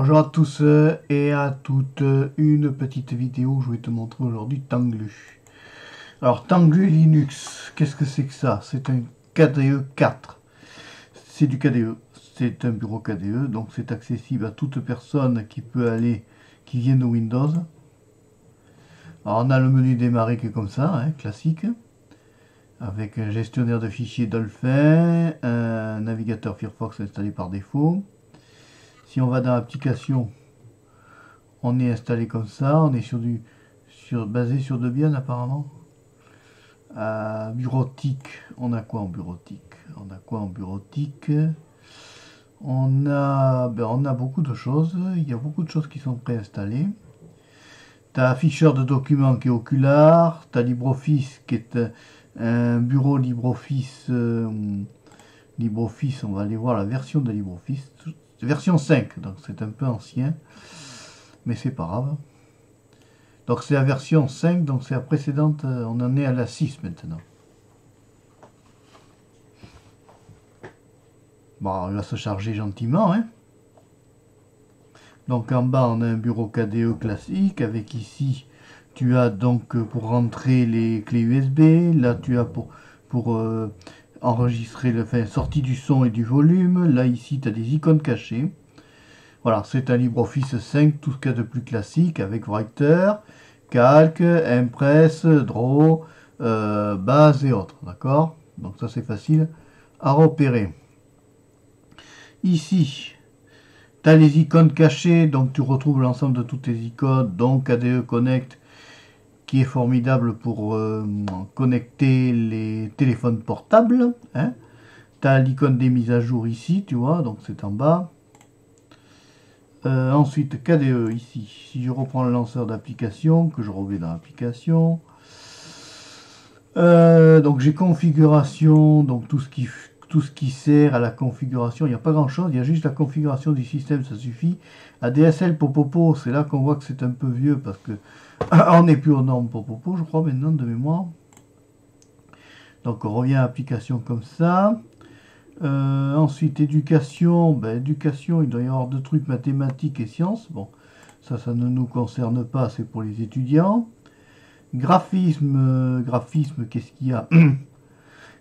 Bonjour à tous et à toutes, une petite vidéo où je vais te montrer aujourd'hui Tanglu. Alors Tanglu Linux, qu'est-ce que c'est que ça? C'est un KDE 4, c'est du KDE, c'est un bureau KDE, donc c'est accessible à toute personne qui vient de Windows. Alors on a le menu démarrer qui est comme ça, hein, classique, avec un gestionnaire de fichiers Dolphin, un navigateur Firefox installé par défaut. Si on va dans l'application, on est installé comme ça, on est basé sur Debian apparemment. Bureautique, on a quoi en bureautique? On a beaucoup de choses, il y a beaucoup de choses qui sont préinstallées. Tu as afficheur de documents qui est Okular, tu as LibreOffice qui est un bureau LibreOffice. LibreOffice, on va aller voir la version de LibreOffice. Version 5, donc c'est un peu ancien, mais c'est pas grave. Donc c'est la version 5, donc c'est la précédente, on en est à la 6 maintenant. Bon, il va se charger gentiment, hein. Donc en bas, on a un bureau KDE classique, avec ici, tu as donc pour rentrer les clés USB, là tu as pour enregistrer sortie du son et du volume, là ici tu as des icônes cachées. Voilà, c'est un LibreOffice 5, tout ce qu'il y a de plus classique, avec Writer, Calc, Impress, Draw, Base et autres, d'accord? Donc ça c'est facile à repérer. Ici, tu as les icônes cachées, donc tu retrouves l'ensemble de toutes tes icônes, donc KDE Connect, qui est formidable pour connecter les téléphones portables. Hein. Tu as l'icône des mises à jour ici, tu vois, donc c'est en bas. Ensuite, KDE ici. Si je reprends le lanceur d'application, que je remets dans l'application. Donc j'ai configuration, donc tout ce qui sert à la configuration, il n'y a pas grand chose, il y a juste la configuration du système, ça suffit. ADSL Popopo, c'est là qu'on voit que c'est un peu vieux parce que on n'est plus aux normes Popopo, je crois maintenant de mémoire. Donc on revient à l'application comme ça. Ensuite éducation, éducation, il doit y avoir deux trucs, mathématiques et sciences. Bon, ça ne nous concerne pas, c'est pour les étudiants. Graphisme, qu'est-ce qu'il y a?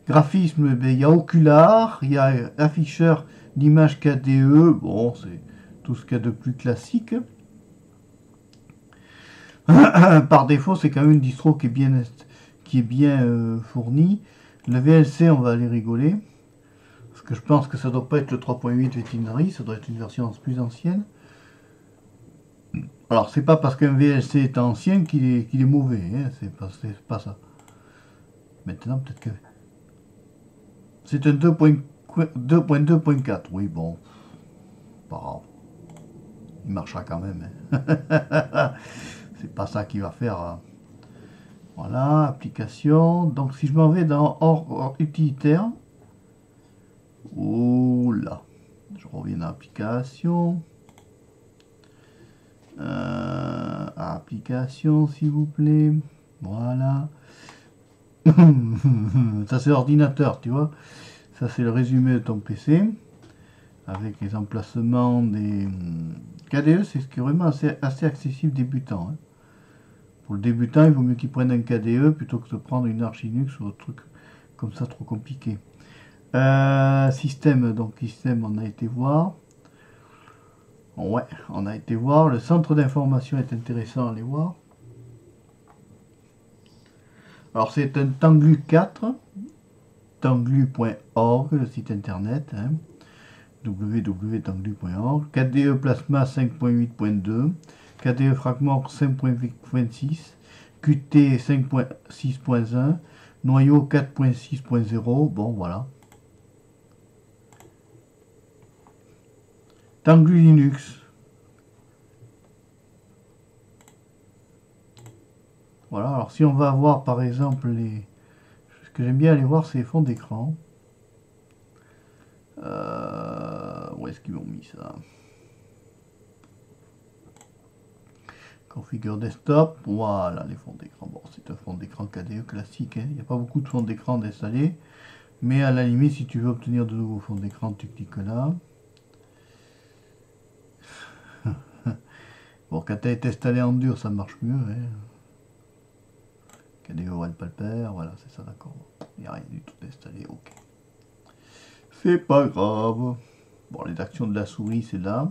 Graphisme, il y a Okular, il y a afficheur d'image KDE, bon, c'est tout ce qu'il y a de plus classique. Par défaut, c'est quand même une distro qui est bien fournie. Le VLC, on va aller rigoler. Parce que je pense que ça doit pas être le 3.8 Veterinary, ça doit être une version plus ancienne. Alors, c'est pas parce qu'un VLC est ancien qu'il est mauvais, hein, c'est pas ça. Maintenant, peut-être que... C'est un 2.2.4, oui, bon, pas grave. Il marchera quand même. Hein. C'est pas ça qui va faire... Voilà, application. Donc, si je m'en vais dans hors utilitaire... Oh là, je reviens dans l'application. Application, s'il vous plaît. Voilà. Ça, c'est l'ordinateur, tu vois. Ça, c'est le résumé de ton PC. Avec les emplacements des KDE, c'est ce qui est vraiment assez accessible débutant. Hein. Pour le débutant, il vaut mieux qu'il prenne un KDE plutôt que de prendre une Arch Linux ou un truc comme ça trop compliqué. Système, donc système, on a été voir. Ouais, on a été voir. Le centre d'information est intéressant à aller voir. Alors c'est un Tanglu 4, tanglu.org, le site internet, hein, www.tanglu.org, KDE Plasma 5.8.2, KDE Fragment 5.26, Qt 5.6.1, noyau 4.6.0, bon voilà. Tanglu Linux. Voilà, alors si on va voir par exemple ce que j'aime bien aller voir, c'est les fonds d'écran. Où est-ce qu'ils m'ont mis ça? Configure desktop, voilà les fonds d'écran. Bon, c'est un fond d'écran KDE classique, hein. Il n'y a pas beaucoup de fonds d'écran d'installer. Mais à la limite, si tu veux obtenir de nouveaux fonds d'écran, tu cliques là. quand elle est installée en dur, ça marche mieux. Hein. KDE Wallpaper, voilà, c'est ça, d'accord. Il n'y a rien du tout installé, ok. C'est pas grave. Bon, les actions de la souris, c'est là.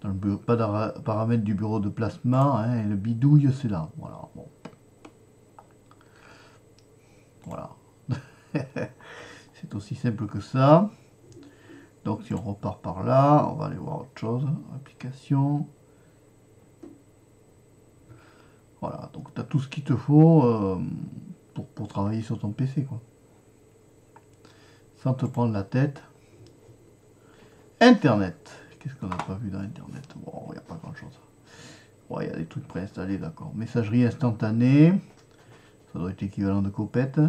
Dans le bureau, pas de paramètres du bureau de placement, hein, et le bidouille, c'est là. Voilà, bon. Voilà. C'est aussi simple que ça. Donc, si on repart par là, on va aller voir autre chose. Application. Voilà, donc tu as tout ce qu'il te faut pour travailler sur ton PC, quoi. Sans te prendre la tête. Internet. Qu'est-ce qu'on n'a pas vu dans Internet? Bon, il n'y a pas grand-chose. Ouais, il y a des trucs préinstallés, d'accord. Messagerie instantanée. Ça doit être équivalent de Copette.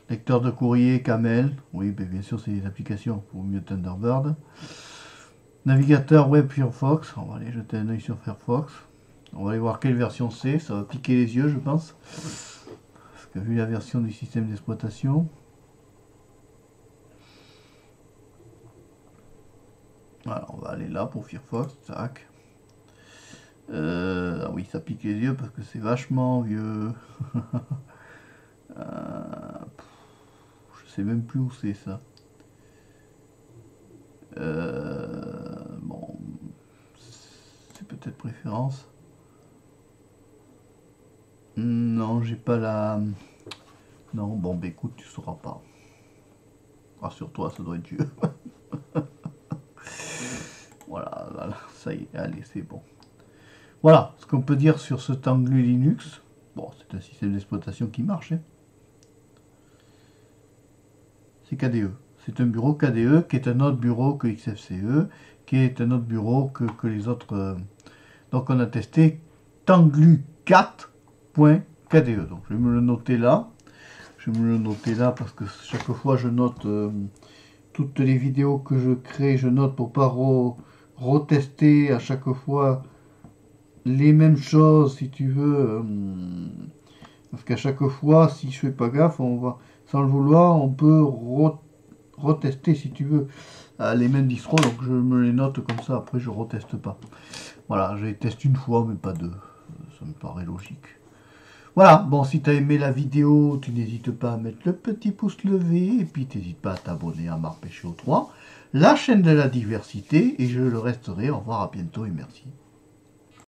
Lecteur de courrier, Camel. Oui, mais bien sûr, c'est des applications pour mieux Thunderbird. Navigateur web Firefox. On va aller jeter un oeil sur Firefox. On va aller voir quelle version c'est. Ça va piquer les yeux, je pense. Parce que vu la version du système d'exploitation. Voilà, on va aller là pour Firefox. Tac. Ah oui, ça pique les yeux parce que c'est vachement vieux. Je sais même plus où c'est ça. Bon, c'est peut-être préférence. Non, j'ai pas la... Non, bon, bah écoute, tu sauras pas. Rassure-toi, ça doit être vieux. Voilà, voilà, ça y est, allez, c'est bon. Voilà, ce qu'on peut dire sur ce Tanglu Linux. Bon, c'est un système d'exploitation qui marche. Hein. C'est KDE. C'est un bureau KDE qui est un autre bureau que XFCE, qui est un autre bureau que les autres. Donc on a testé Tanglu 4.kde. Donc je vais me le noter là. Je vais me le noter là parce que chaque fois je note toutes les vidéos que je crée, je note pour pas retester à chaque fois les mêmes choses si tu veux. Parce qu'à chaque fois, si je fais pas gaffe, on va, sans le vouloir, on peut retester si tu veux les mêmes distros. Donc je me les note comme ça, après je reteste pas. Voilà, je les teste une fois mais pas deux. Ça me paraît logique. Voilà, bon, si tu as aimé la vidéo, tu n'hésites pas à mettre le petit pouce levé, et puis tu n'hésites pas à t'abonner à Marpéchio 3, la chaîne de la diversité, et je le resterai. Au revoir, à bientôt et merci.